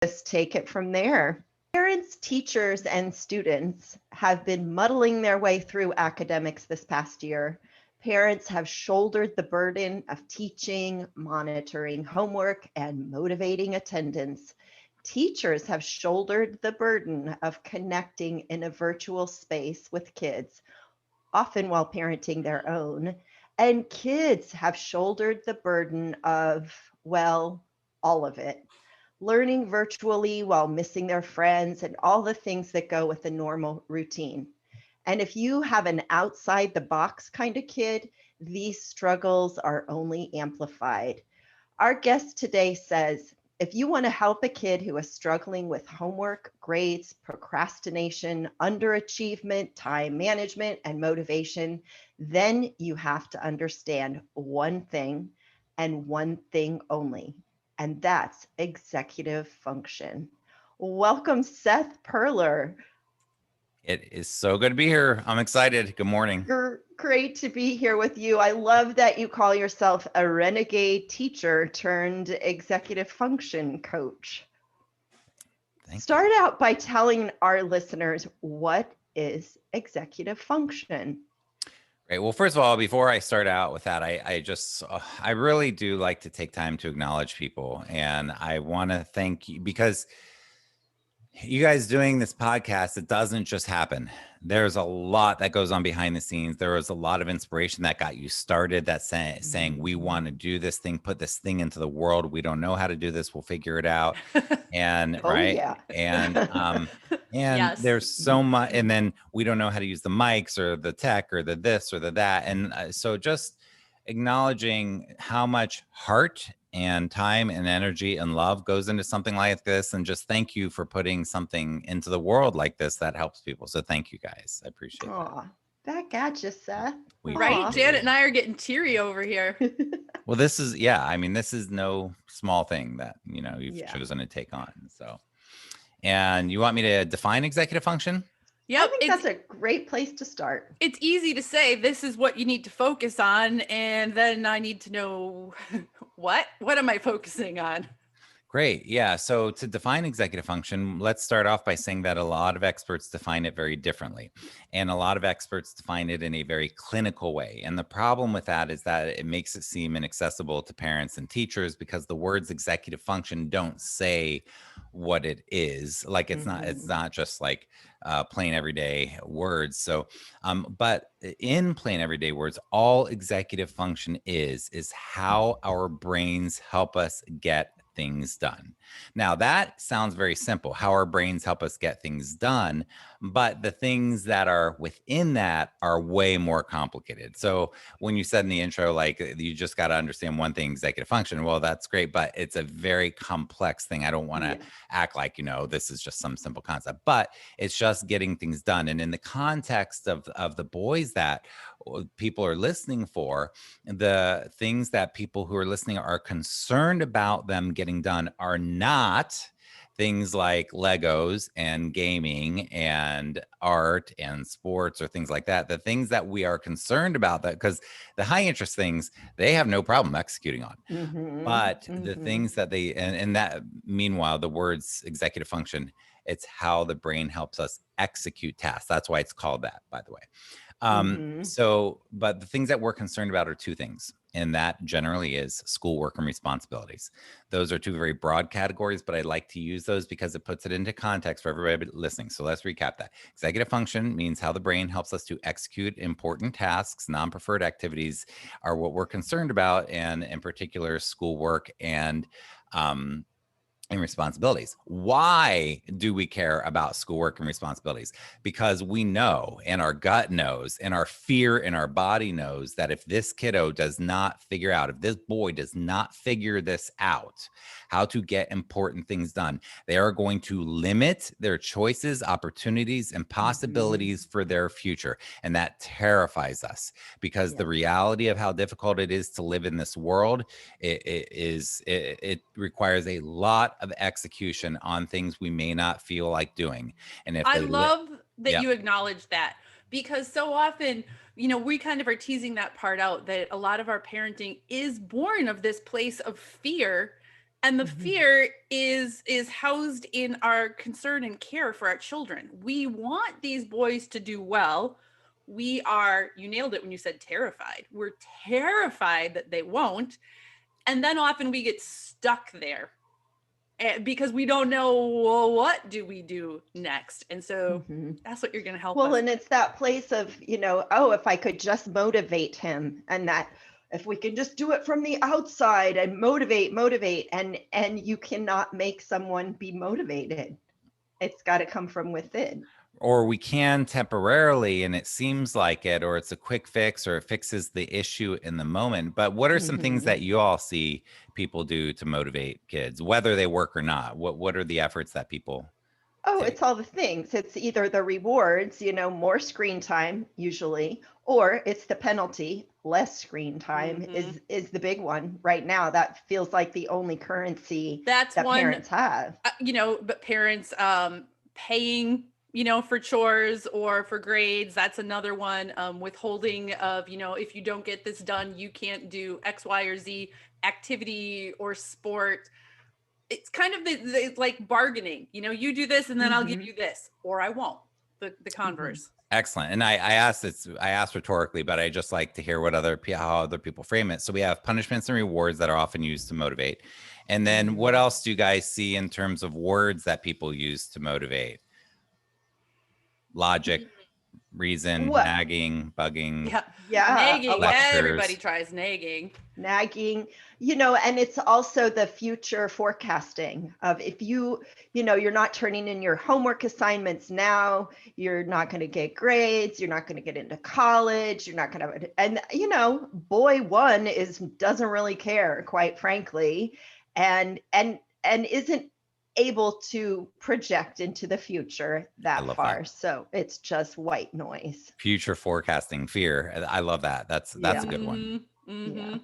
Just take it from there. Parents, teachers, and students have been muddling their way through academics this past year. Parents have shouldered the burden of teaching, monitoring homework, and motivating attendance. Teachers have shouldered the burden of connecting in a virtual space with kids, often while parenting their own. And kids have shouldered the burden of, well, all of it, learning virtually while missing their friends and all the things that go with a normal routine. And if you have an outside the box kind of kid, these struggles are only amplified. Our guest today says, if you want to help a kid who is struggling with homework, grades, procrastination, underachievement, time management, and motivation, then you have to understand one thing and one thing only, and that's executive function. Welcome, Seth Perler. It is so good to be here. I'm excited. Good morning. Great to be here with you. I love that you call yourself a renegade teacher turned executive function coach. Thank you. Start out by telling our listeners, what is executive function? Great. Well, first of all, before I start out with that, I really do like to take time to acknowledge people. And I want to thank you because you guys doing this podcast, it doesn't just happen. There's a lot that goes on behind the scenes. There was a lot of inspiration that got you started, that saying, we want to do this thing, put this thing into the world. We don't know how to do this. We'll figure it out. And Oh, right. yeah. And Yes. there's so much, and then we don't know how to use the mics or the tech or the this or the that. And so just acknowledging how much heart and time and energy and love goes into something like this, and just thank you for putting something into the world like this that helps people. So thank you guys. I appreciate Aw, back at you, Seth. Right? Janet and I are getting teary over here. Well, this is this is no small thing that you've chosen to take on. So, and you want me to define executive function? Yep, I think that's a great place to start. It's easy to say this is what you need to focus on, and then I need to know what am I focusing on? Great. Yeah. So to define executive function, let's start off by saying that a lot of experts define it very differently. And a lot of experts define it in a very clinical way. And the problem with that is that it makes it seem inaccessible to parents and teachers because the words executive function don't say what it is. Like it's not just like plain everyday words. So, but in plain everyday words, all executive function is how our brains help us get things done. Now that sounds very simple, how our brains help us get things done, but the things that are within that are way more complicated. So when you said in the intro, like you just got to understand one thing, executive function, well, that's great, but it's a very complex thing. I don't want to act like, this is just some simple concept, but it's just getting things done. And in the context of the boys that people are listening for, the things that people who are listening are concerned about them getting done are not things like Legos and gaming and art and sports or things like that. The things that we are concerned about, that because the high interest things, they have no problem executing on. But the things that they, and that meanwhile, the words executive function, it's how the brain helps us execute tasks. That's why it's called that, by the way. So, but the things that we're concerned about are two things, and that generally is schoolwork and responsibilities. Those are two very broad categories, but I like to use those because it puts it into context for everybody listening. So let's recap that. Executive function means how the brain helps us to execute important tasks. Non-preferred activities are what we're concerned about, and in particular, schoolwork and responsibilities. Why do we care about schoolwork and responsibilities? Because we know, and our gut knows, and our fear in our body knows that if this kiddo does not figure out, if this boy does not figure this out, how to get important things done, they are going to limit their choices, opportunities, and possibilities for their future. And that terrifies us because the reality of how difficult it is to live in this world, it requires a lot of execution on things we may not feel like doing. And if I love that you acknowledge that, because so often, we kind of are teasing that part out, that a lot of our parenting is born of this place of fear And the Mhm. fear is housed in our concern and care for our children. We want these boys to do well. We are, you nailed it when you said terrified. We're terrified that they won't. And then often we get stuck there because we don't know, well, what do we do next? And so Mhm. that's what you're going to help Well, us. and it's that place of, oh, if I could just motivate him, and that if we can just do it from the outside and motivate, and you cannot make someone be motivated. It's got to come from within. Or we can temporarily, and it seems like it, or it's a quick fix, or it fixes the issue in the moment. But what are some things Mhm. that you all see people do to motivate kids, whether they work or not? What are the efforts that people Oh, take? it's all the things. It's either the rewards, more screen time usually, or it's the penalty, less screen time Mhm. is the big one right now. That feels like the only currency That's that one, parents have. but parents paying, for chores or for grades. That's another one. Withholding of, if you don't get this done, you can't do X, Y, or Z activity or sport. It's kind of the like bargaining, you do this and then I'll give Mhm. you this, or I won't. The converse. Excellent. And I asked rhetorically, but I just like to hear how other people frame it. So we have punishments and rewards that are often used to motivate. And then what Mhm. else do you guys see in terms of words that people use to motivate? Logic, reason, What? nagging, bugging, Yeah. Yeah, a Nagging. lot. Everybody lectures. tries nagging. Nagging, and it's also the future forecasting of if you're not turning in your homework assignments now, you're not going to get grades, you're not going to get into college, you're not going to, and boy one doesn't really care, quite frankly, and isn't able to project into the future I that love that. far. So it's just white noise. Future forecasting, fear. I love that. That's a Yeah. good one. Mhm. Mhm.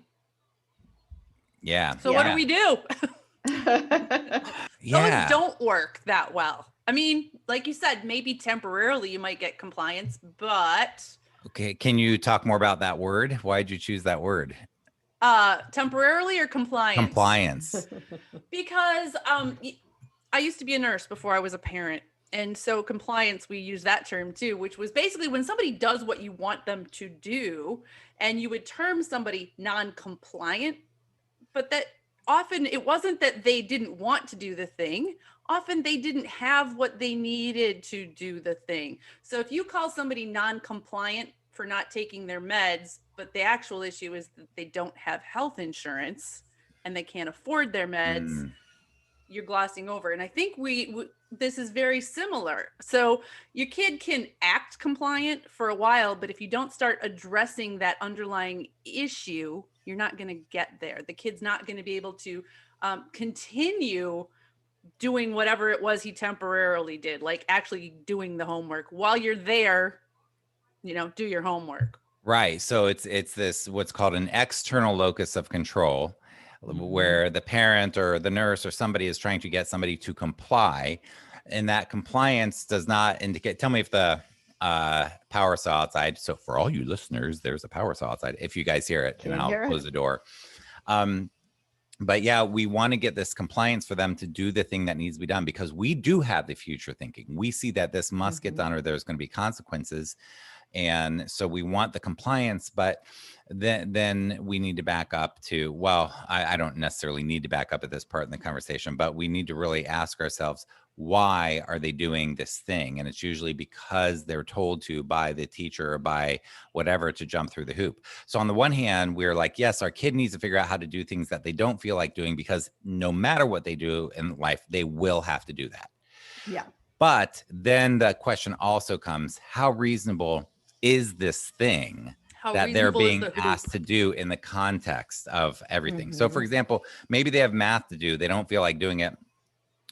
Yeah. So what do Yeah. we do? Those Yeah. don't work that well. I mean, like you said, maybe temporarily you might get compliance, but Okay. Can you talk more about that word? Why'd you choose that word? temporarily or compliance? Compliance. Because I used to be a nurse before I was a parent. And so compliance, we use that term too, which was basically when somebody does what you want them to do, and you would term somebody non-compliant, but that often it wasn't that they didn't want to do the thing. Often they didn't have what they needed to do the thing. So if you call somebody non-compliant for not taking their meds, but the actual issue is that they don't have health insurance and they can't afford their meds, Mm. you're glossing over. And I think this is very similar. So your kid can act compliant for a while, but if you don't start addressing that underlying issue, you're not going to get there. The kid's not going to be able to continue doing whatever it was he temporarily did, like actually doing the homework. While you're there, do your homework. Right. So it's this what's called an external locus of control, where the parent or the nurse or somebody is trying to get somebody to comply, and that compliance does not indicate. Tell me if the power saw outside. So for all you listeners, there's a power saw outside. If you guys hear it, and Can't I'll hear close it. the door. But yeah, we want to get this compliance for them to do the thing that needs to be done, because we do have the future thinking. We see that this must get done or there's going to be consequences. And so we want the compliance, but then we need to back up to, well, I don't necessarily need to back up at this part in the conversation, but we need to really ask ourselves, why are they doing this thing? And it's usually because they're told to by the teacher or by whatever to jump through the hoop. So on the one hand, we're like, yes, our kid needs to figure out how to do things that they don't feel like doing, because no matter what they do in life, they will have to do that. Yeah. But then the question also comes, how reasonable is this thing How that they're reasonable is being the hoop? asked to do in the context of everything? So for example, maybe they have math to do. They don't feel like doing it.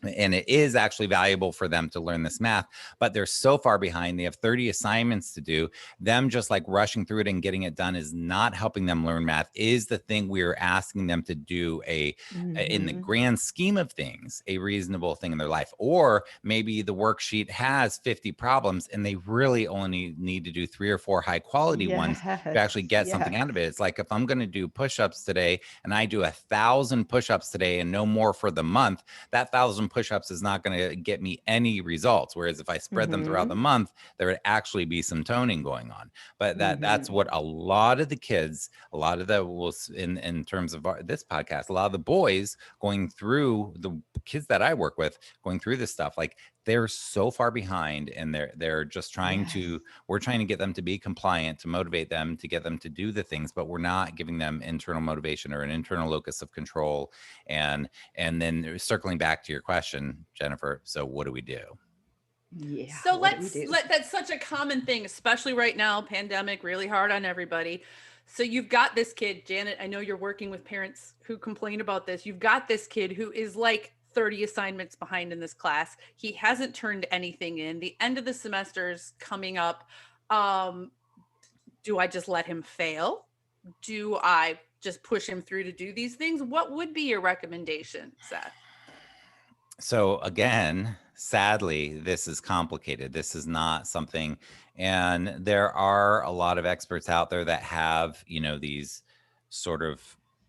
And it is actually valuable for them to learn this math, but they're so far behind. They have 30 assignments to do. Them just like rushing through it and getting it done is not helping them learn math. Is the thing we're asking them to do in the grand scheme of things, a reasonable thing in their life? Or maybe the worksheet has 50 problems and they really only need to do 3 or 4 high quality ones to actually get something out of it. It's like, if I'm going to do push-ups today and I do 1,000 push-ups today and no more for the month, that 1,000 push-ups is not going to get me any results. Whereas if I spread them throughout the month, there would actually be some toning going on. But that's what a lot of the kids, a lot of the, in terms of this podcast, a lot of the boys going through, the kids that I work with going through this stuff, like they're so far behind, and they're just trying we're trying to get them to be compliant, to motivate them, to get them to do the things, but we're not giving them internal motivation or an internal locus of control. And then circling back to your question, Jennifer, so what do we do? Yeah. So that's such a common thing, especially right now, pandemic, really hard on everybody. So you've got this kid, Janet, I know you're working with parents who complain about this. You've got this kid who is like 30 assignments behind in this class. He hasn't turned anything in. The end of the semester's coming up. Do I just let him fail? Do I just push him through to do these things? What would be your recommendation, Seth? So again, sadly, this is complicated. This is not something, and there are a lot of experts out there that have, these sort of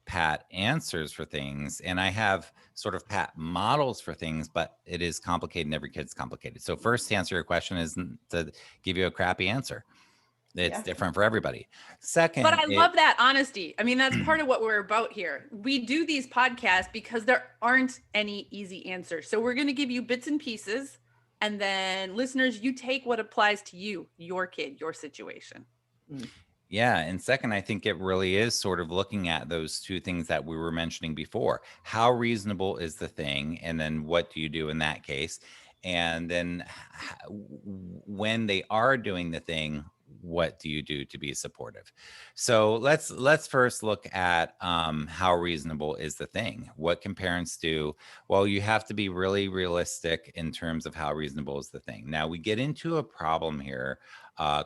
pat answers for things. And I have sort of pat models for things, but it is complicated and every kid's complicated. So first, to answer your question isn't to give you a crappy answer. It's different for everybody. Second, but I love that honesty. I mean, that's part of what we're about here. We do these podcasts because there aren't any easy answers. So we're going to give you bits and pieces, and then listeners, you take what applies to you, your kid, your situation. Yeah. And second, I think it really is sort of looking at those two things that we were mentioning before. How reasonable is the thing? And then what do you do in that case? And then when they are doing the thing, what do you do to be supportive? So let's first look at how reasonable is the thing. What can parents do? Well, you have to be really realistic in terms of how reasonable is the thing. Now, we get into a problem here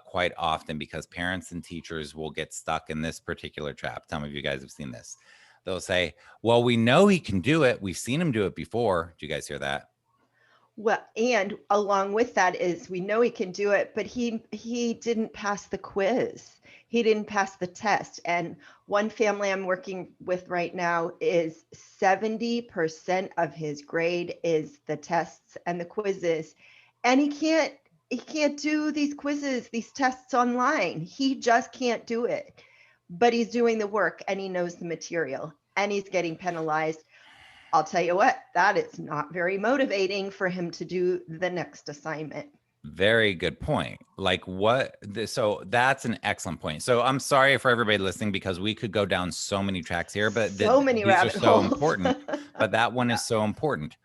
quite often because parents and teachers will get stuck in this particular trap. Some of you guys have seen this. They'll say, well, we know he can do it. We've seen him do it before. Do you guys hear that? Well, and along with that is we know he can do it, but he didn't pass the quiz. He didn't pass the test. And one family I'm working with right now is 70% of his grade is the tests and the quizzes. And he can't do these quizzes, these tests online. He just can't do it. But he's doing the work and he knows the material and he's getting penalized. I'll tell you what, that is not very motivating for him to do the next assignment. Very good point. So that's an excellent point. So I'm sorry for everybody listening because we could go down so many tracks here, but these are so important. But that one is so important.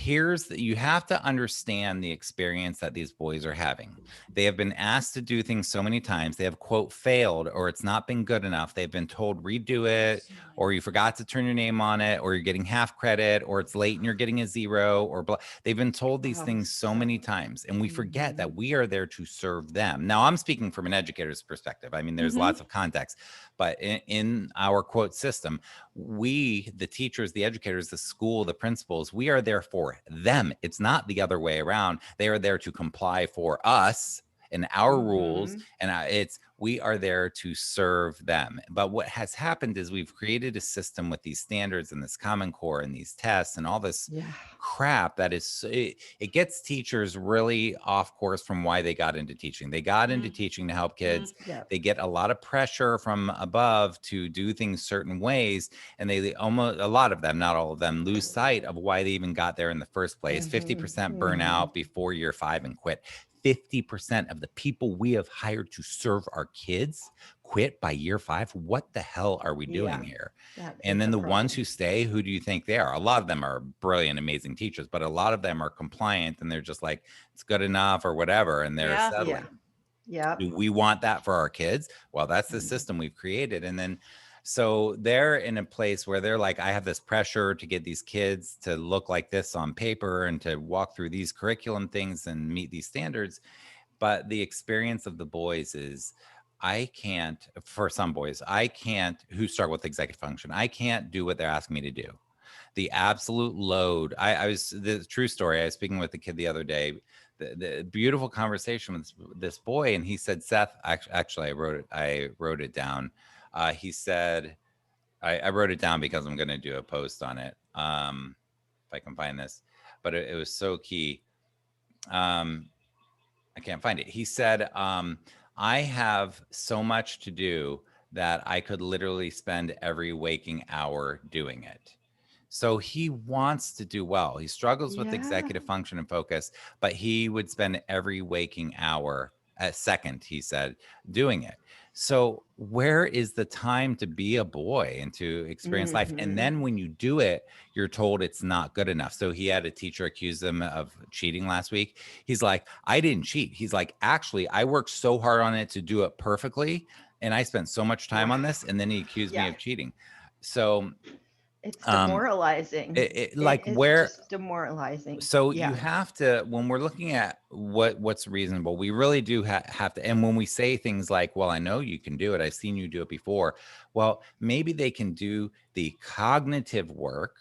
You have to understand the experience that these boys are having. They have been asked to do things so many times. They have, quote, failed, or it's not been good enough. They've been told redo it, or you forgot to turn your name on it, or you're getting half credit, or it's late and you're getting a 0, or blah. They've been told these things so many times, and we forget that we are there to serve them. Now, I'm speaking from an educator's perspective. I mean, there's lots of context, but in our quote system, we, the teachers, the educators, the school, the principals, we are there for them. It's not the other way around. They are there to comply for us and our rules, and we are there to serve them. But what has happened is we've created a system with these standards and this Common Core and these tests and all this crap that is, it gets teachers really off course from why they got into teaching. They got into teaching to help kids. They get a lot of pressure from above to do things certain ways, and they almost, a lot of them, not all of them, lose sight of why they even got there in the first place. 50% burnout before year 5 and quit. 50% of the people we have hired to serve our kids quit by year 5. What the hell are we doing here? And then the ones who stay, who do you think they are? A lot of them are brilliant, amazing teachers, but a lot of them are compliant and they're just like, it's good enough or whatever. And they're settling. Do we want that for our kids? Well, that's the system we've created. And then So they're in a place where they're like, I have this pressure to get these kids to look like this on paper and to walk through these curriculum things and meet these standards. But the experience of the boys is, I can't, for some boys, I can't, who struggle with executive function, I can't do what they're asking me to do. The absolute load. I was, the true story, I was speaking with a kid the other day, the beautiful conversation with this boy, and he said, Seth, actually, I wrote it down. He said, I wrote it down because I'm going to do a post on it. If I can find this, but it was so key. I can't find it. He said, I have so much to do that I could literally spend every waking hour doing it. So he wants to do well. He struggles with Yeah. executive function and focus, but he would spend every waking hour, a second, he said, doing it. So where is the time to be a boy and to experience life? And then when you do it, you're told it's not good enough. So he had a teacher accuse him of cheating last week. He's like, I didn't cheat. He's like, actually, I worked so hard on it to do it perfectly, and I spent so much time on this. And then he accused me of cheating. So it's demoralizing. Like, it's where, just demoralizing. so you have to, when we're looking at what's reasonable, we really do have to. And when we say things like, well, I know you can do it, I've seen you do it before. Well, maybe they can do the cognitive work.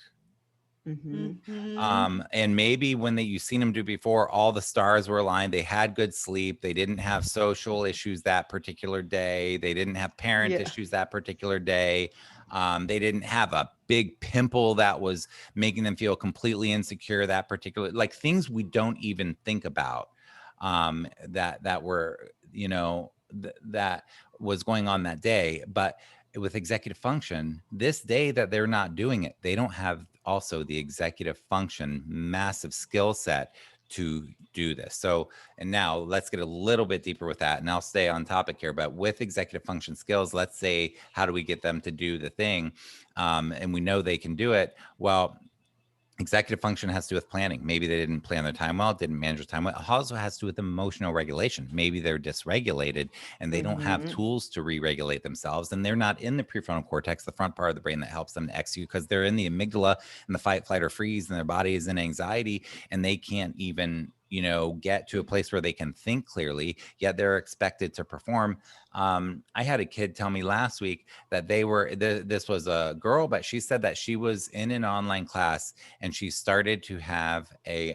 And maybe when you've seen them do before, all the stars were aligned, they had good sleep, they didn't have social issues that particular day, they didn't have parent issues that particular day, they didn't have a big pimple that was making them feel completely insecure that particular, like things we don't even think about, that were, you know, that was going on that day. But with executive function, this day that they're not doing it, they don't have also the executive function massive skill set to do this. So, and now let's get a little bit deeper with that, and I'll stay on topic here, but with executive function skills, let's say, how do we get them to do the thing? And we know they can do it. Well, executive function has to do with planning. Maybe they didn't plan their time well, didn't manage their time well. It also has to do with emotional regulation. Maybe they're dysregulated and they don't have tools to re-regulate themselves, and they're not in the prefrontal cortex, the front part of the brain that helps them to execute, because they're in the amygdala and the fight, flight, or freeze, and their body is in anxiety, and they can't even, you know, get to a place where they can think clearly, yet they're expected to perform. I had a kid tell me last week that they were, this was a girl, but she said that she was in an online class and she started to have a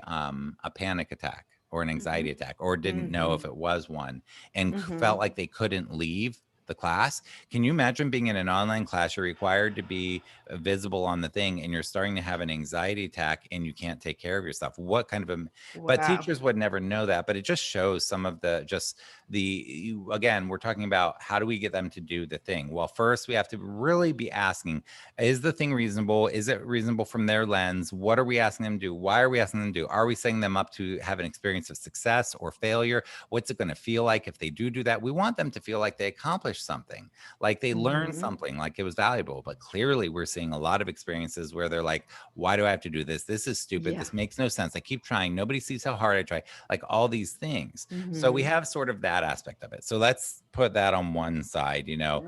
panic attack or an anxiety attack, or didn't know if it was one, and felt like they couldn't leave the class. Can you imagine being in an online class? You're required to be visible on the thing, and you're starting to have an anxiety attack and you can't take care of yourself. What kind of a, but teachers would never know that, but it just shows some of the, just the, again, we're talking about how do we get them to do the thing? Well, first we have to really be asking, is the thing reasonable? Is it reasonable from their lens? What are we asking them to do? Why are we asking them to do? Are we setting them up to have an experience of success or failure? What's it going to feel like if they do that? We want them to feel like they accomplished something, like they learned something, like it was valuable. But clearly we're seeing a lot of experiences where they're like, why do I have to do this? This is stupid. This makes no sense. I keep trying. Nobody sees how hard I try, like all these things. So we have sort of that aspect of it. So let's put that on one side, you know,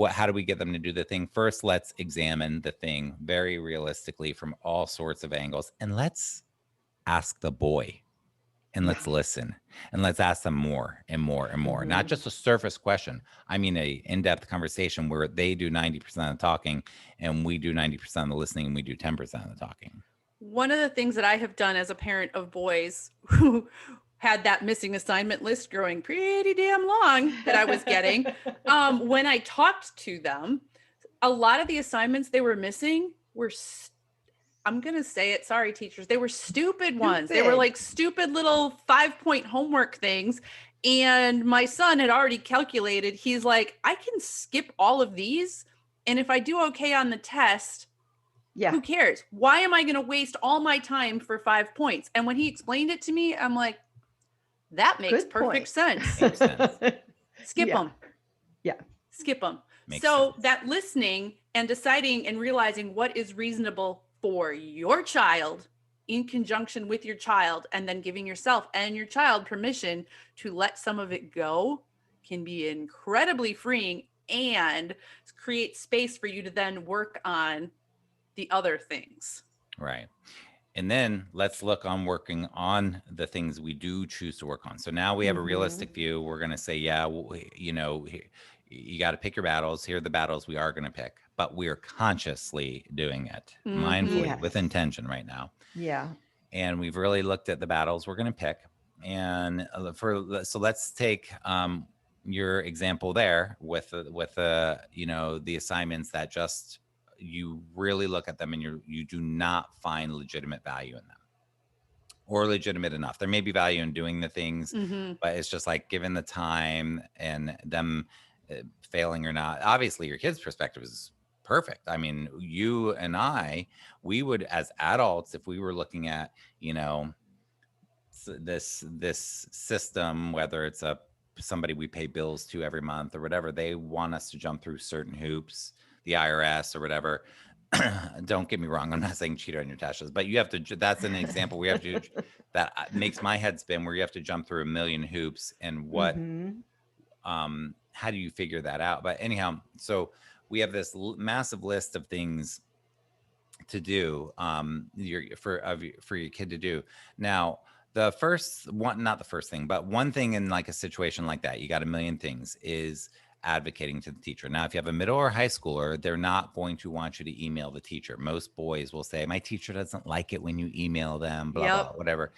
how do we get them to do the thing? First, let's examine the thing very realistically from all sorts of angles, and let's ask the boy, and let's listen, and let's ask them more and more and more, not just a surface question. I mean, a in-depth conversation where they do 90% of the talking and we do 90% of the listening, and we do 10% of the talking. One of the things that I have done as a parent of boys who had that missing assignment list growing pretty damn long that I was getting, when I talked to them, a lot of the assignments they were missing were I'm going to say it. Sorry, teachers. They were stupid ones. They were like stupid little 5-point homework things. And my son had already calculated. He's like, I can skip all of these. And if I do okay on the test, who cares? Why am I going to waste all my time for 5 points? And when he explained it to me, I'm like, that makes perfect sense. Makes sense. Skip them. Skip them. So sense. that listening and deciding and realizing what is reasonable for your child in conjunction with your child, and then giving yourself and your child permission to let some of it go, can be incredibly freeing and create space for you to then work on the other things. Right. And then let's look on working on the things we do choose to work on. So now we have a realistic view. We're going to say, yeah, well, you know, you got to pick your battles. Here are the battles we are going to pick, but we are consciously doing it mindfully with intention right now. Yeah. And we've really looked at the battles we're going to pick. And so let's take your example there with you know, the assignments that just, you really look at them and you do not find legitimate value in them, or legitimate enough. There may be value in doing the things, but it's just like, given the time and them failing or not. Obviously your kid's perspective is perfect. I mean, you and I, we would, as adults, if we were looking at, you know, this system, whether it's somebody we pay bills to every month or whatever, they want us to jump through certain hoops, the IRS or whatever. Don't get me wrong, I'm not saying cheat on your taxes, but you have to, that's an example we have to, that makes my head spin, where you have to jump through a million hoops. And what how do you figure that out? But anyhow, so we have this massive list of things to do for your kid to do. Now, the first one, not the first thing, but one thing in like a situation like that, you got a million things, is advocating to the teacher. Now, if you have a middle or high schooler, they're not going to want you to email the teacher. Most boys will say, my teacher doesn't like it when you email them, blah, blah, whatever.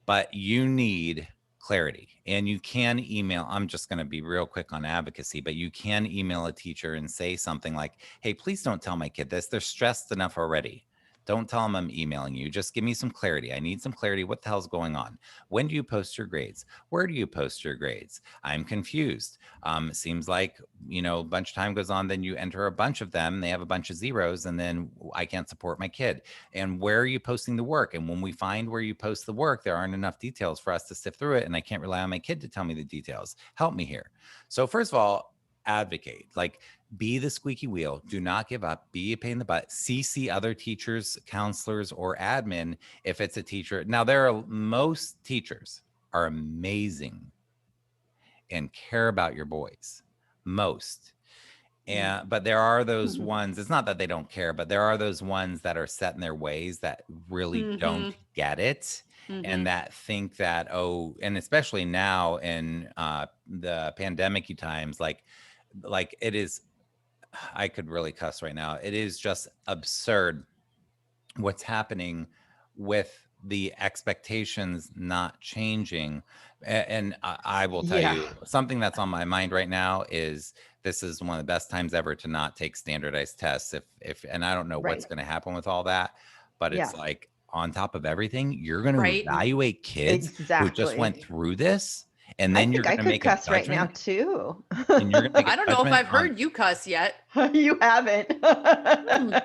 But you need clarity, and you can email. I'm just going to be real quick on advocacy, but you can email a teacher and say something like, hey, please don't tell my kid this. They're stressed enough already. Don't tell them I'm emailing you. Just give me some clarity. I need some clarity. What the hell's going on? When do you post your grades? Where do you post your grades? I'm confused. It seems like, you know, a bunch of time goes on, then you enter a bunch of them. They have a bunch of zeros, and then I can't support my kid. And where are you posting the work? And when we find where you post the work, there aren't enough details for us to sift through it. And I can't rely on my kid to tell me the details. Help me here. So first of all, advocate. Like, be the squeaky wheel. Do not give up. Be a pain in the butt. CC other teachers, counselors, or admin if it's a teacher. Now, most teachers are amazing and care about your boys. Most. But there are those ones, it's not that they don't care, but there are those ones that are set in their ways that really don't get it. And that think that, oh, and especially now in the pandemic times, like it is, I could really cuss right now. It is just absurd what's happening with the expectations not changing. And I will tell you something that's on my mind right now is, this is one of the best times ever to not take standardized tests. And I don't know what's going to happen with all that, but it's like, on top of everything, you're going to evaluate kids who just went through this. And then you're going to make a cuss right now too. And you're I don't know if I've heard you cuss yet. You haven't.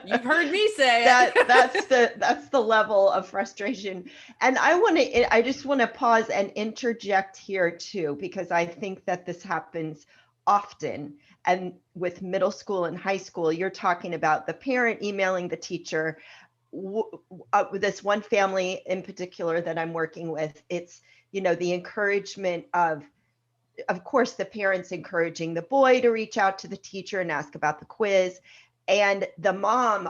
You've heard me say that's the level of frustration. And I just want to pause and interject here too, because I think that this happens often. And with middle school and high school, you're talking about the parent emailing the teacher. This one family in particular that I'm working with, it's, you know, the encouragement of course, the parents encouraging the boy to reach out to the teacher and ask about the quiz. And the mom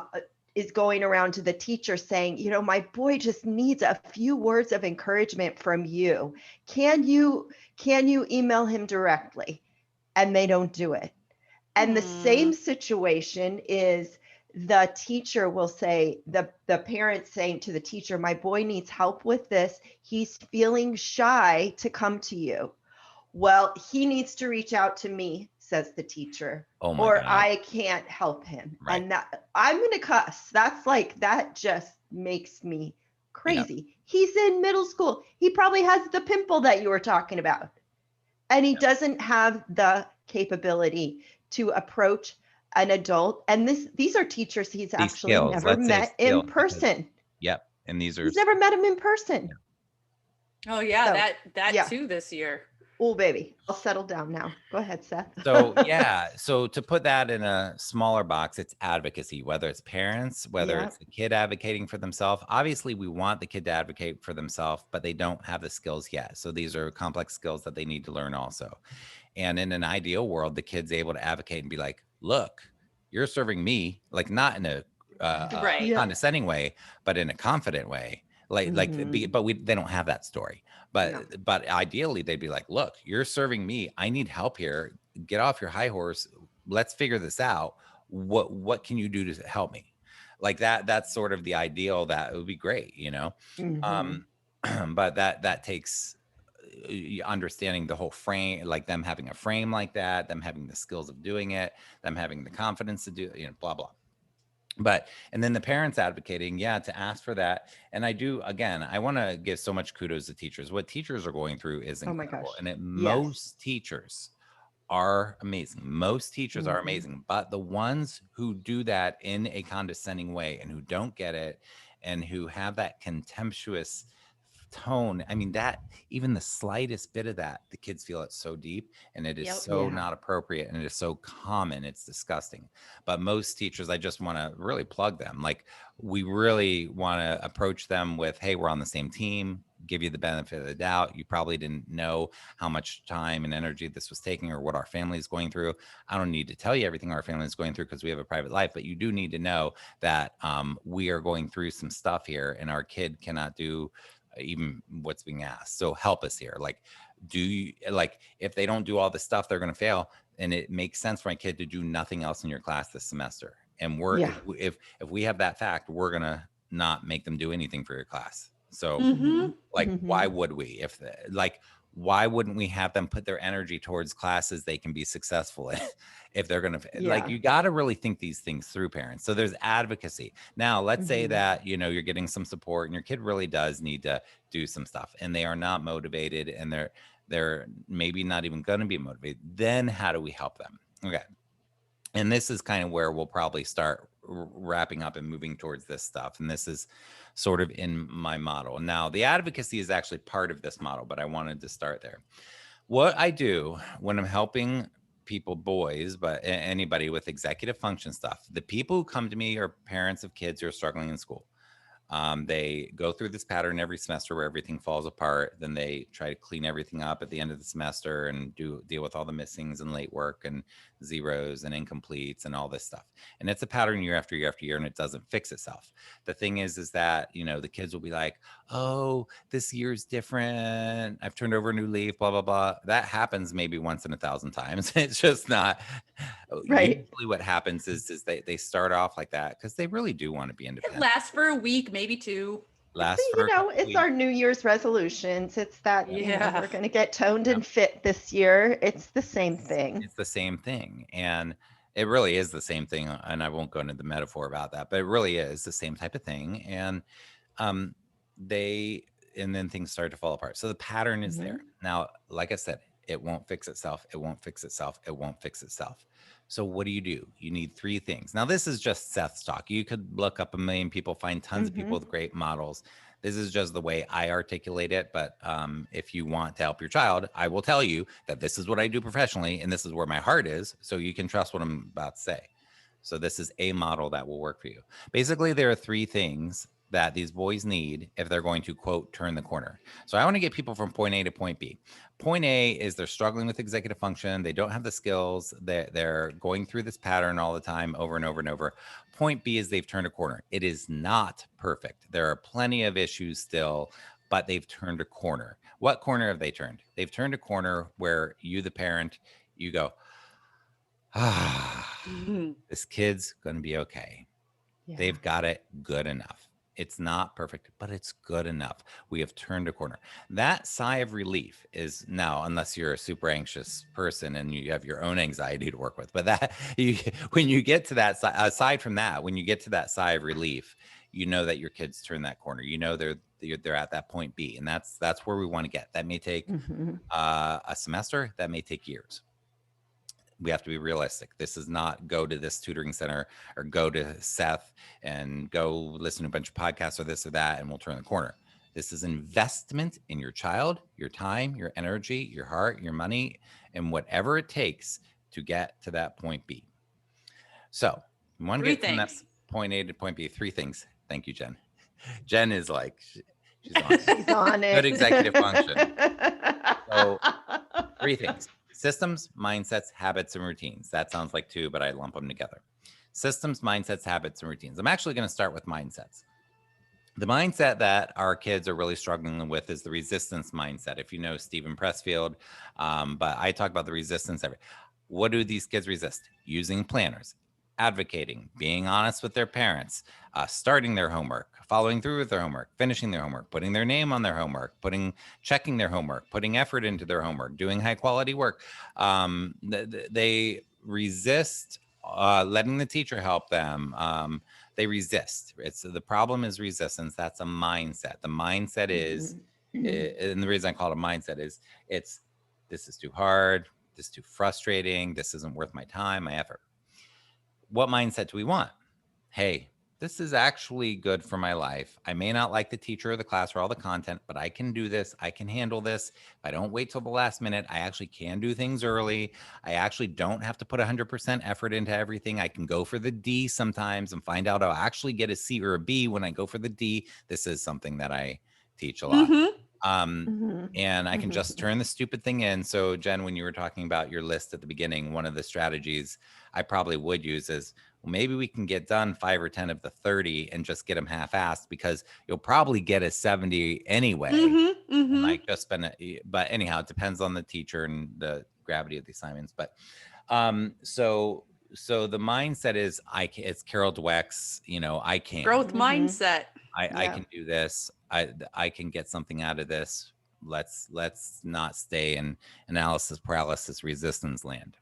is going around to the teacher saying, you know, my boy just needs a few words of encouragement from you. Can you email him directly? And they don't do it. And the same situation is, the teacher will say, the parent saying to the teacher, my boy needs help with this. He's feeling shy to come to you. Well, he needs to reach out to me, says the teacher, or I can't help him. Right. And that, I'm going to cuss. That just makes me crazy. Yep. He's in middle school. He probably has the pimple that you were talking about. And he doesn't have the capability to approach an adult. And these are teachers he's actually never met in person. And he's never met him in person. Oh yeah, that too this year. Oh, baby, I'll settle down now. Go ahead, Seth. So yeah, so to put that in a smaller box, it's advocacy, whether it's parents, whether Yeah. it's the kid advocating for themselves. Obviously, we want the kid to advocate for themselves, but they don't have the skills yet. So these are complex skills that they need to learn also. And in an ideal world, the kid's able to advocate and be like, look, you're serving me, like not in a Right. Yeah. condescending way, but in a confident way. Mhm. But they don't have that story. No. But ideally, they'd be like, look, you're serving me. I need help here. Get off your high horse. Let's figure this out. What can you do to help me? Like that's sort of the ideal. That would be great, you know. Mhm. Um, but that takes understanding the whole frame, like them having a frame like that, them having the skills of doing it, them having the confidence to do, you know, blah blah. But and then the parents advocating, yeah, to ask for that. And I do, again, I want to give so much kudos to teachers. What teachers are going through is Oh my incredible, gosh. and Yes. most teachers are amazing. Most teachers are Mhm. amazing, but the ones who do that in a condescending way and who don't get it and who have that contemptuous tone, I mean, that even the slightest bit of that, the kids feel it so deep, and it is Yep. so Yeah. not appropriate, and it is so common, it's disgusting. But most teachers, I just want to really plug them. Like, we really want to approach them with, hey, we're on the same team, give you the benefit of the doubt. You probably didn't know how much time and energy this was taking or what our family is going through. I don't need to tell you everything our family is going through because we have a private life, but you do need to know that we are going through some stuff here, and our kid cannot do even what's being asked. So help us here. Like, do you, like, if they don't do all this stuff, they're going to fail. And it makes sense for my kid to do nothing else in your class this semester. And Yeah. if we have that fact, we're going to not make them do anything for your class. So Mm-hmm. like, why Mhm. would we? Like, why wouldn't we have them put their energy towards classes they can be successful in? If they're going to, like, Yeah. you got to really think these things through, parents. So there's advocacy. Now, let's say Mhm. that, you know, you're getting some support and your kid really does need to do some stuff and they are not motivated, and they're maybe not even going to be motivated. Then how do we help them? Okay. And this is kind of where we'll probably start wrapping up and moving towards this stuff. And this is sort of in my model. Now, the advocacy is actually part of this model, but I wanted to start there. What I do when I'm helping people, boys, but anybody with executive function stuff, the people who come to me are parents of kids who are struggling in school. They go through this pattern every semester where everything falls apart. Then they try to clean everything up at the end of the semester and deal with all the missings and late work and zeros and incompletes and all this stuff. And it's a pattern year after year after year, and it doesn't fix itself. The thing is that, you know, the kids will be like, oh, this year's different. I've turned over a new leaf, blah, blah, blah. That happens maybe once in 1,000 times. It's just not. Right. Usually what happens is they start off like that because they really do want to be It independent. lasts for a week, maybe two. Lasts for a couple It's weeks. our New Year's resolutions. It's that, Yep. Yeah. we're going to get toned Yep. and fit this year. It's the same thing. It's the same thing. And it really is the same thing. And I won't go into the metaphor about that, but it really is the same type of thing. And um, they, and then things start to fall apart. So the pattern is there. Mhm. Now, like I said, it won't fix itself. It won't fix itself. It won't fix itself. So what do? You need three things. Now, this is just Seth's talk. You could look up a million people, find tons of people Mhm. with great models. This is just the way I articulate it. But if you want to help your child, I will tell you that this is what I do professionally, and this is where my heart is. So you can trust what I'm about to say. So this is a model that will work for you. Basically, there are three things that these boys need if they're going to, quote, turn the corner. So I want to get people from point A to point B. Point A is they're struggling with executive function. They don't have the skills. They're going through this pattern all the time over and over and over. Point B is they've turned a corner. It is not perfect. There are plenty of issues still, but they've turned a corner. What corner have they turned? They've turned a corner where you, the parent, you go, this kid's going to be okay. Yeah. They've got it good enough. It's not perfect, but it's good enough. We have turned a corner. That sigh of relief is now, unless you're a super anxious person and you have your own anxiety to work with, but that when you get to that, aside from that, when you get to that sigh of relief, you know that your kids turn that corner. You know they're at that point B, and that's where we want to get. That may take Mhm. a semester. That may take years. We have to be realistic. This is not go to this tutoring center or go to Seth and go listen to a bunch of podcasts or this or that, and we'll turn the corner. This is investment in your child, your time, your energy, your heart, your money, and whatever it takes to get to that point B. So you want to get from that point A to point B. 3 things. Thank you, Jen. Jen is like, she's on it. She's on it. Good executive function. So 3 things: systems, mindsets, habits, and routines. That sounds like 2, but I lump them together. Systems, mindsets, habits, and routines. I'm actually going to start with mindsets. The mindset that our kids are really struggling with is the resistance mindset. If you know Stephen Pressfield, but I talk about the resistance. What do these kids resist? Using planners, advocating, being honest with their parents, starting their homework, following through with their homework, finishing their homework, putting their name on their homework, checking their homework, putting effort into their homework, doing high quality work. They resist letting the teacher help them. They resist. The problem is resistance. That's a mindset. The mindset is, and the reason I call it a mindset is this is too hard. This is too frustrating. This isn't worth my time, my effort. What mindset do we want? Hey, this is actually good for my life. I may not like the teacher or the class or all the content, but I can do this. I can handle this. If I don't wait till the last minute, I actually can do things early. I actually don't have to put 100% effort into everything. I can go for the D sometimes and find out I'll actually get a C or a B when I go for the D. This is something that I teach a lot. And I can just turn the stupid thing in. So Jen, when you were talking about your list at the beginning, one of the strategies I probably would use is, well, maybe we can get done 5 or 10 of the 30 and just get them half-assed, because you'll probably get a 70 anyway. Like just spend it, but anyhow, it depends on the teacher and the gravity of the assignments. But so the mindset is, it's Carol Dweck's, I can. Growth mindset. I can do this. I can get something out of this. Let's not stay in analysis paralysis resistance land.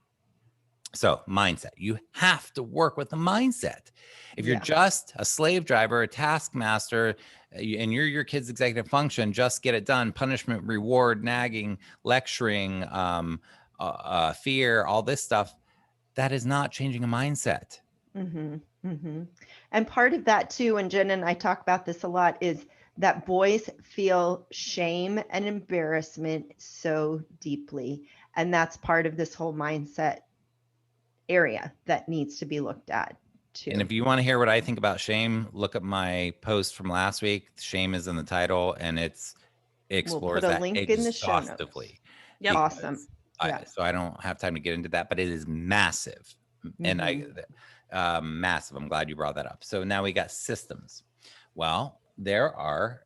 So mindset, you have to work with the mindset. If you're just a slave driver, a taskmaster, and you're your kid's executive function, just get it done. Punishment, reward, nagging, lecturing, fear, all this stuff, that is not changing a mindset. And part of that too, and Jen and I talk about this a lot, is that boys feel shame and embarrassment so deeply. And that's part of this whole mindset area that needs to be looked at too. And if you want to hear what I think about shame, look at my post from last week. Shame is in the title, and it explores we'll put a that link in the show notes. Yep. Awesome. So I don't have time to get into that, but it is massive. And massive. I'm glad you brought that up. So now we got systems. Well, there are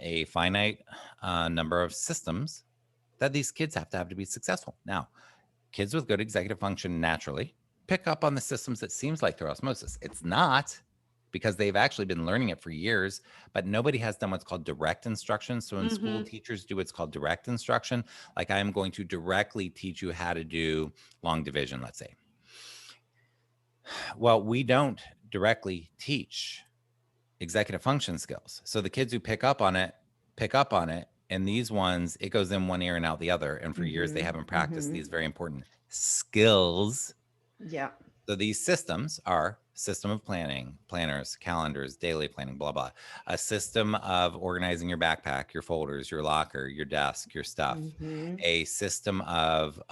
a finite number of systems that these kids have to be successful. Now, kids with good executive function naturally pick up on the systems. It seems like through osmosis. It's not, because they've actually been learning it for years, but nobody has done what's called direct instruction. So in school, teachers do what's called direct instruction. Like, I'm going to directly teach you how to do long division, let's say. Well, we don't directly teach executive function skills. So the kids who pick up on it, and these ones, it goes in one ear and out the other. And for years, they haven't practiced these very important skills. Yeah. So these systems are system of planning, planners, calendars, daily planning, blah, blah. A system of organizing your backpack, your folders, your locker, your desk, your stuff. A system of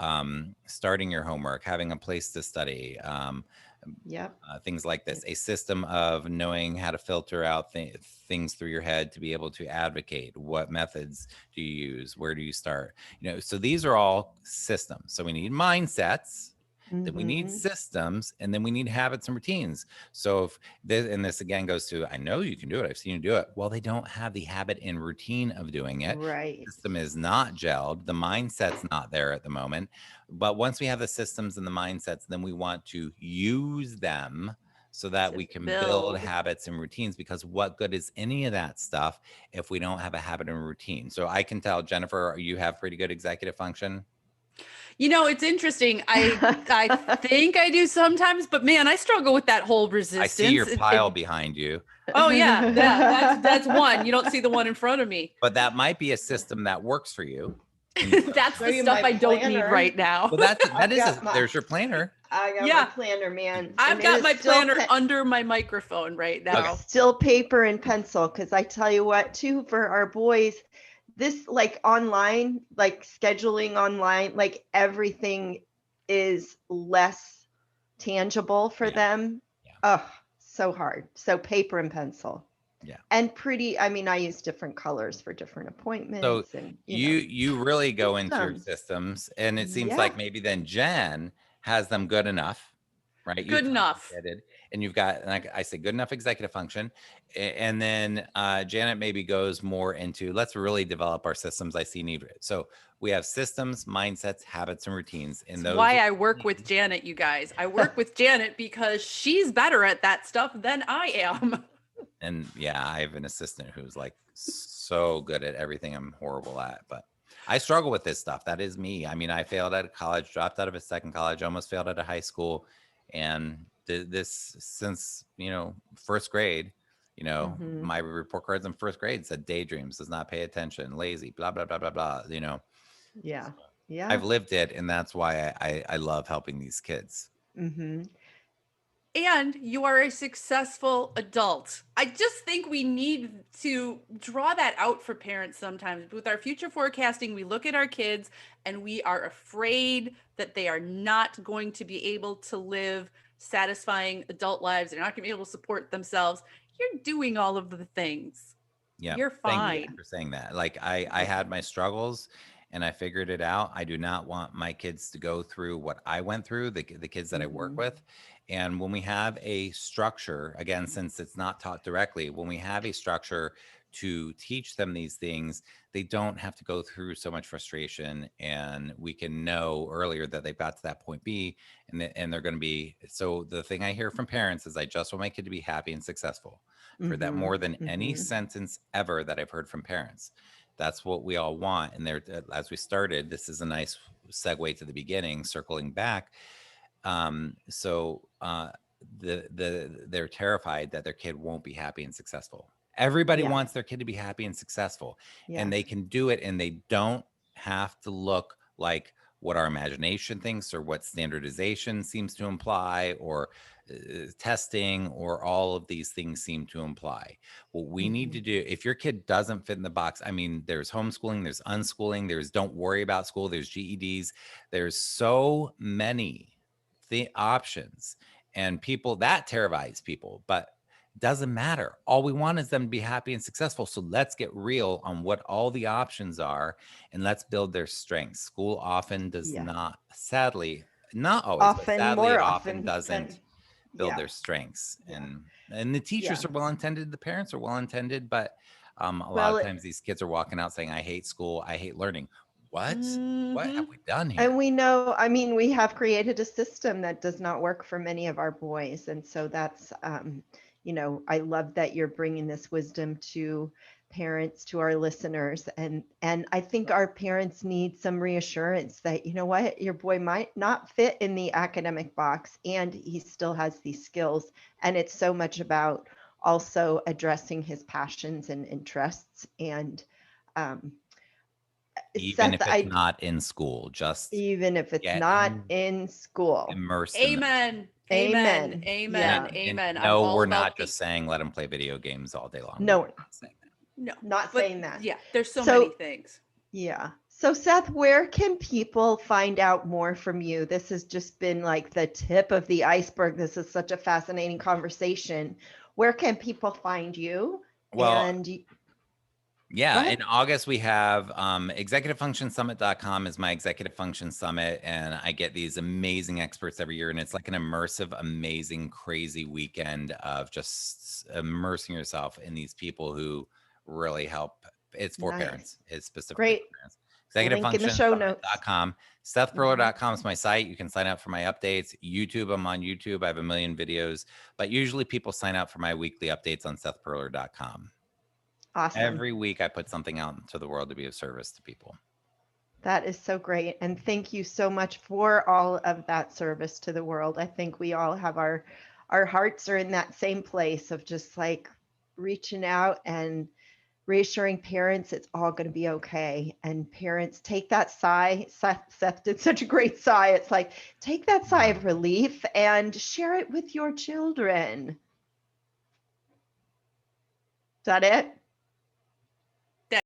starting your homework, having a place to study. Things like this. A system of knowing how to filter out things through your head to be able to advocate. What methods do you use? Where do you start? So these are all systems. So we need mindsets, then we need systems, and then we need habits and routines. So if this again goes to, I know you can do it, I've seen you do it. Well, they don't have the habit and routine of doing it. Right. The system is not gelled. The mindset's not there at the moment. But once we have the systems and the mindsets, then we want to use them so that we can build habits and routines, because what good is any of that stuff if we don't have a habit and routine? So I can tell, Jennifer, you have pretty good executive function. It's interesting. I think I do sometimes, but man, I struggle with that whole resistance. I see your pile behind you. Oh yeah, that's one. You don't see the one in front of me. But that might be a system that works for you. That's the stuff I don't need right now. Well, there's your planner. I got Yeah. my planner, man. I've And it got is my still planner under my microphone right now. It's still paper and pencil, because I tell you what, too, for our boys, this like online, like scheduling online, like everything is less tangible for Yeah. them. Yeah. Oh, so hard. So paper and pencil. Yeah. And I use different colors for different appointments. So And you really go into your systems. systems, and it seems Yeah. like maybe then Jen has them good enough, right? You Good enough. communicated, and you've got, like I say, good enough executive function, and then Janet maybe goes more into, let's really develop our systems. I see need. So we have systems, mindsets, habits, and routines. And That's those why I work with Janet, you guys. I work with Janet because she's better at that stuff than I am. And yeah, I have an assistant who's like so good at everything I'm horrible at, but I struggle with this stuff. That is me. I mean, I failed out of college, dropped out of a second college, almost failed out of high school. And this since, first grade, Mhm. my report cards in first grade said daydreams, does not pay attention, lazy, blah, blah, blah, blah, blah. Yeah. Yeah. I've lived it. And that's why I love helping these kids. Mm-hmm. And you are a successful adult. I just think we need to draw that out for parents sometimes. With our future forecasting, we look at our kids and we are afraid that they are not going to be able to live satisfying adult lives. They're not going to be able to support themselves. You're doing all of the things. Yeah. You're Thank you fine. for saying that. Like I had my struggles and I figured it out. I do not want my kids to go through what I went through, the kids that I work Mhm. with. And when we have a structure, again, since it's not taught directly, when we have a structure to teach them these things, they don't have to go through so much frustration, and we can know earlier that they've got to that point B, and they're going to be. So the thing I hear from parents is, I just want my kid to be happy and successful. For that, Mhm. more than any Mhm. sentence ever that I've heard from parents. That's what we all want. And there, as we started, this is a nice segue to the beginning, circling back. They're terrified that their kid won't be happy and successful. Everybody Yeah. wants their kid to be happy and successful, and Yes. they can do it, and they don't have to look like what our imagination thinks or what standardization seems to imply, or testing, or all of these things seem to imply. What we need to do, if your kid doesn't fit in the box, I mean, there's homeschooling, there's unschooling, there's don't worry about school, there's GEDs, there's so many the options, and people that terrifies people, but doesn't matter. All we want is them to be happy and successful. So let's get real on what all the options are, and let's build their strengths. School often does Yeah. not, sadly, not always, but Often, sadly, more it often often doesn't than build yeah. their strengths. Yeah. And the teachers Yeah. are well intended, the parents are well intended, but a lot Well, of times these kids are walking out saying, I hate school, I hate learning. What have Mhm. we done here? and we know, I mean, we have created a system that does not work for many of our boys. And so that's, I love that you're bringing this wisdom to parents, to our listeners. And I think our parents need some reassurance that, you know what, your boy might not fit in the academic box and he still has these skills. And it's so much about also addressing his passions and interests. And um, Even Seth, if it's not in school, just even if it's get not in school. immersed in those. Amen. Amen. Amen. Amen. Yeah. And Amen. I'm no, all we're about not just saying let them play video games all day long. No, We're not saying that. no. not But saying that. yeah, there's so So- many things. Yeah. So Seth, where can people find out more from you? This has just been like the tip of the iceberg. This is such a fascinating conversation. Where can people find you? Well, And Go yeah, ahead. in August we have executivefunctionsummit.com is my executive function summit, and I get these amazing experts every year, and it's like an immersive, amazing, crazy weekend of just immersing yourself in these people who really help. It's for Nice. parents. It's specifically Great. for parents. Link in the show notes. Executivefunctionsummit.com. SethPerler.com is my site. You can sign up for my updates. YouTube, I'm on YouTube. I have a million videos, but usually people sign up for my weekly updates on SethPerler.com. Awesome. Every week I put something out into the world to be of service to people. That is so great. And thank you so much for all of that service to the world. I think we all have our hearts are in that same place of just like reaching out and reassuring parents it's all going to be okay. And parents take that sigh. Seth did such a great sigh. It's like, take that sigh of relief and share it with your children. Is that it?